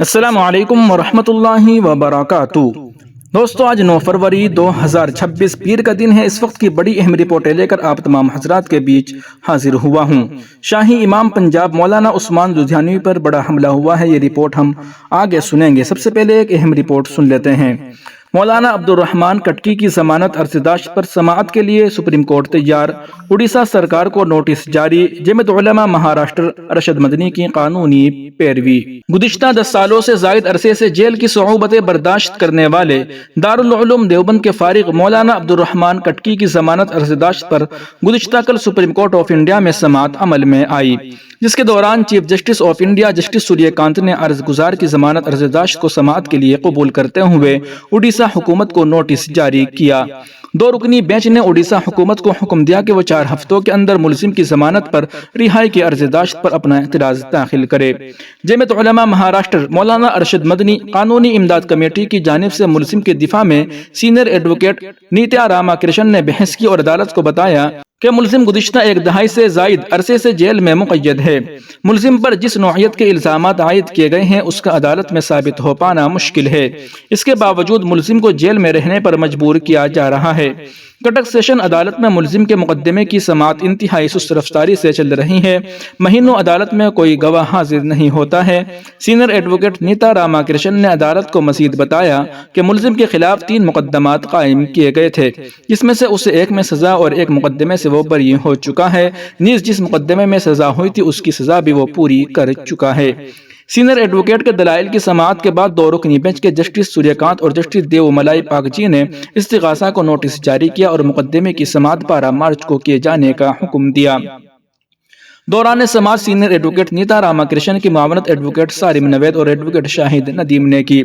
السلام علیکم ورحمۃ اللہ وبرکاتہ۔ دوستو، آج 9 فروری 2026 پیر کا دن ہے۔ اس وقت کی بڑی اہم رپورٹیں لے کر آپ تمام حضرات کے بیچ حاضر ہوا ہوں۔ شاہی امام پنجاب مولانا عثمان لدھیانوی پر بڑا حملہ ہوا ہے، یہ رپورٹ ہم آگے سنیں گے۔ سب سے پہلے ایک اہم رپورٹ سن لیتے ہیں۔ مولانا عبدالرحمان کٹکی کی ضمانت عرضداشت پر سماعت کے لیے سپریم کورٹ تیار، اڑیسہ سرکار کو نوٹس جاری۔ جمعیت علماء مہاراشٹر ارشد مدنی کی قانونی پیروی۔ گزشتہ 10 سالوں سے زائد عرصے سے جیل کی صعوبتیں برداشت کرنے والے دارالعلوم دیوبند کے فارغ مولانا عبدالرحمان کٹکی کی ضمانت عرضداشت پر گزشتہ کل سپریم کورٹ آف انڈیا میں سماعت عمل میں آئی، جس کے دوران chief justice of India justice Surya Kant نے عرض گزار کی ضمانت عرضداشت کو سماعت کے لیے قبول کرتے ہوئے اڑیسہ حکومت کو نوٹس جاری کیا۔ 2 رکنی بینچ نے اڑیسہ حکومت کو حکم دیا کہ وہ 4 ہفتوں کے اندر ملزم کی ضمانت پر رہائی کی عرضداشت پر اپنا اعتراض داخل کرے۔ جمعیت علماء مہاراشٹر مولانا ارشد مدنی قانونی امداد کمیٹی کی جانب سے ملزم کے دفاع میں سینئر ایڈوکیٹ نیتیا راما کرشن نے بحث کی اور عدالت کو بتایا کہ ملزم گزشتہ 1 دہائی سے زائد عرصے سے جیل میں مقید ہے۔ ملزم پر جس نوعیت کے الزامات عائد کیے گئے ہیں اس کا عدالت میں ثابت ہو پانا مشکل ہے۔ اس کے باوجود ملزم کو جیل میں رہنے پر مجبور کیا جا رہا ہے۔ کٹک سیشن عدالت میں ملزم کے مقدمے کی سماعت انتہائی سست رفتاری سے چل رہی ہے۔ مہینوں عدالت میں کوئی گواہ حاضر نہیں ہوتا ہے۔ سینئر ایڈوکیٹ نیتا راما کرشن نے عدالت کو مزید بتایا کہ ملزم کے خلاف 3 مقدمات قائم کیے گئے تھے، جس میں سے اسے 1 میں سزا اور 1 مقدمے سے وہ بری ہو چکا ہے، نیز جس مقدمے میں سزا ہوئی تھی اس کی سزا بھی وہ پوری کر چکا ہے۔ سینئر ایڈوکیٹ کے دلائل کی سماعت کے بعد 2 رکنی بینچ کے جسٹس سوریہ کانت اور جسٹس دیو ملائی پاک جی نے استغاثہ کو نوٹس جاری کیا اور مقدمے کی سماعت 12 مارچ کو کیے جانے کا حکم دیا۔ دوران سماعت سینئر ایڈوکیٹ نیتا راما کرشن کی معاونت ایڈوکیٹ سارم نوید اور ایڈوکیٹ شاہد ندیم نے کی۔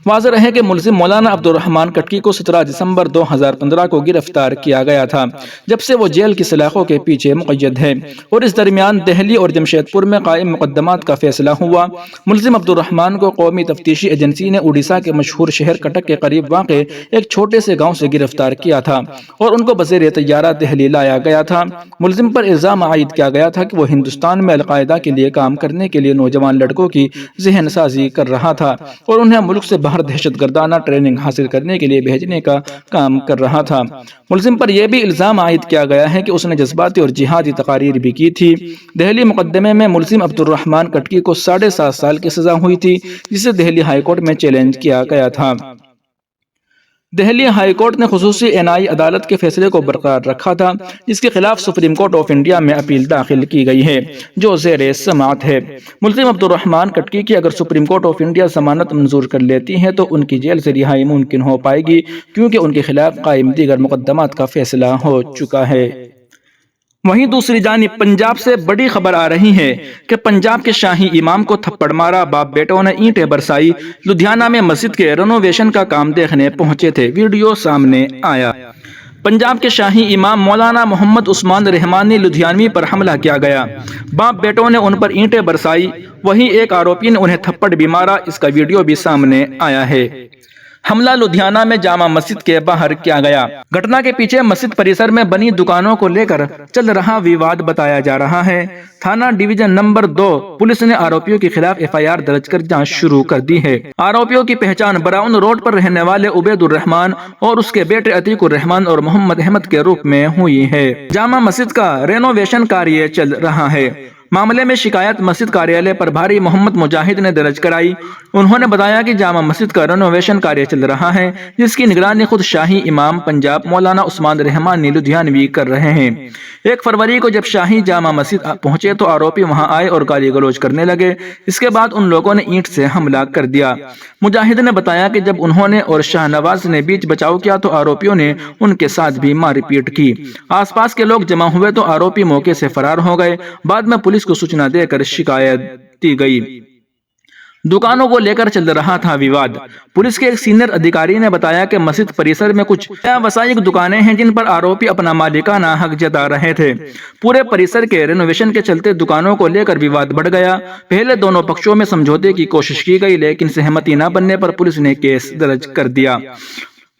واضح رہے کہ ملزم مولانا عبدالرحمان کٹکی کو 17 دسمبر 2015 کو گرفتار کیا گیا تھا، جب سے وہ جیل کی سلاخوں کے پیچھے مقید ہے، اور اس درمیان دہلی اور جمشید پور میں قائم مقدمات کا فیصلہ ہوا۔ ملزم عبدالرحمان کو قومی تفتیشی ایجنسی نے اڑیسہ کے مشہور شہر کٹک کے قریب واقع ایک چھوٹے سے گاؤں سے گرفتار کیا تھا اور ان کو بزیر طیارہ دہلی لایا گیا تھا۔ ملزم پر الزام عائد کیا گیا تھا کہ وہ ہندوستان میں القاعدہ کے لیے کام کرنے کے لیے نوجوان لڑکوں کی ذہن سازی کر رہا تھا اور انہیں ملک سے باہر دہشت گردانہ ٹریننگ حاصل کرنے کے لیے بھیجنے کا کام کر رہا تھا۔ ملزم پر یہ بھی الزام عائد کیا گیا ہے کہ اس نے جذباتی اور جہادی تقاریر بھی کی تھی۔ دہلی مقدمے میں ملزم عبدالرحمان کٹکی کو 7.5 سال کی سزا ہوئی تھی، جسے دہلی ہائی کورٹ میں چیلنج کیا گیا تھا۔ دہلی ہائی کورٹ نے خصوصی اعینائی عدالت کے فیصلے کو برقرار رکھا تھا، جس کے خلاف سپریم کورٹ آف انڈیا میں اپیل داخل کی گئی ہے، جو زیر سماعت ہے۔ ملزم عبدالرحمان کٹکی کی اگر سپریم کورٹ آف انڈیا ضمانت منظور کر لیتی ہے تو ان کی جیل سے رہائی ممکن ہو پائے گی، کیونکہ ان کے خلاف قائم دیگر مقدمات کا فیصلہ ہو چکا ہے۔ وہیں دوسری جانب پنجاب سے بڑی خبر آ رہی ہے کہ پنجاب کے شاہی امام کو تھپڑ مارا، باپ بیٹوں نے اینٹیں برسائی۔ لدھیانہ میں مسجد کے رینوویشن کا کام دیکھنے پہنچے تھے، ویڈیو سامنے آیا۔ پنجاب کے شاہی امام مولانا محمد عثمان رحمانی لدھیانوی پر حملہ کیا گیا، باپ بیٹوں نے ان پر اینٹیں برسائی، وہیں ایک آروپی نے انہیں تھپڑ بھی مارا، اس کا ویڈیو بھی سامنے آیا ہے۔ حملہ لدھیانہ میں جامع مسجد کے باہر کیا گیا۔ گھٹنا کے پیچھے مسجد پریسر میں بنی دکانوں کو لے کر چل رہا ویواد بتایا جا رہا ہے۔ تھانہ ڈویژن نمبر 2 پولیس نے آروپیوں کے خلاف FIR درج کر جانچ شروع کر دی ہے۔ آروپیوں کی پہچان براؤن روڈ پر رہنے والے عبید الرحمان اور اس کے بیٹے عتیق الرحمان اور محمد احمد کے روپ میں ہوئی ہے۔ جامع مسجد کا رینوویشن کاریہ چل رہا ہے۔ معاملے میں شکایت مسجد کاریالے پربھاری محمد مجاہد نے درج کرائی۔ انہوں نے بتایا کہ جامع مسجد کا رینوویشن کاریہ چل رہا ہے، جس کی نگرانی خود شاہی امام پنجاب مولانا عثمان رحمانی لدھیانوی کر رہے ہیں۔ 1 فروری کو جب شاہی جامع مسجد پہنچے تو آروپی وہاں آئے اور گالی گلوچ کرنے لگے۔ اس کے بعد ان لوگوں نے اینٹ سے حملہ کر دیا۔ مجاہد نے بتایا کہ جب انہوں نے اور شاہ نواز نے بیچ بچاؤ کیا تو آروپیوں نے ان کے ساتھ بھی مار پیٹ کی۔ آس پاس کے لوگ جمع ہوئے تو آروپی موقع سے فرار ہو گئے۔ بعد میں پولیس کو سوچنا دے کر شکایت دی گئی۔ دکانوں کو لے کر چل رہا تھا ویواد۔ پولیس کے ایک سینئر ادھیکاری نے بتایا کہ مسجد پریسر میں کچھ وسائق دکانیں ہیں جن پر آروپی اپنا مالکانہ حق جتا رہے تھے۔ پورے پریسر کے رینوویشن کے چلتے دکانوں کو لے کر ویواد بڑھ گیا۔ پہلے دونوں پکشوں میں سمجھوتے کی کوشش کی گئی، لیکن سہمتی نہ بننے پر پولیس نے کیس درج کر دیا۔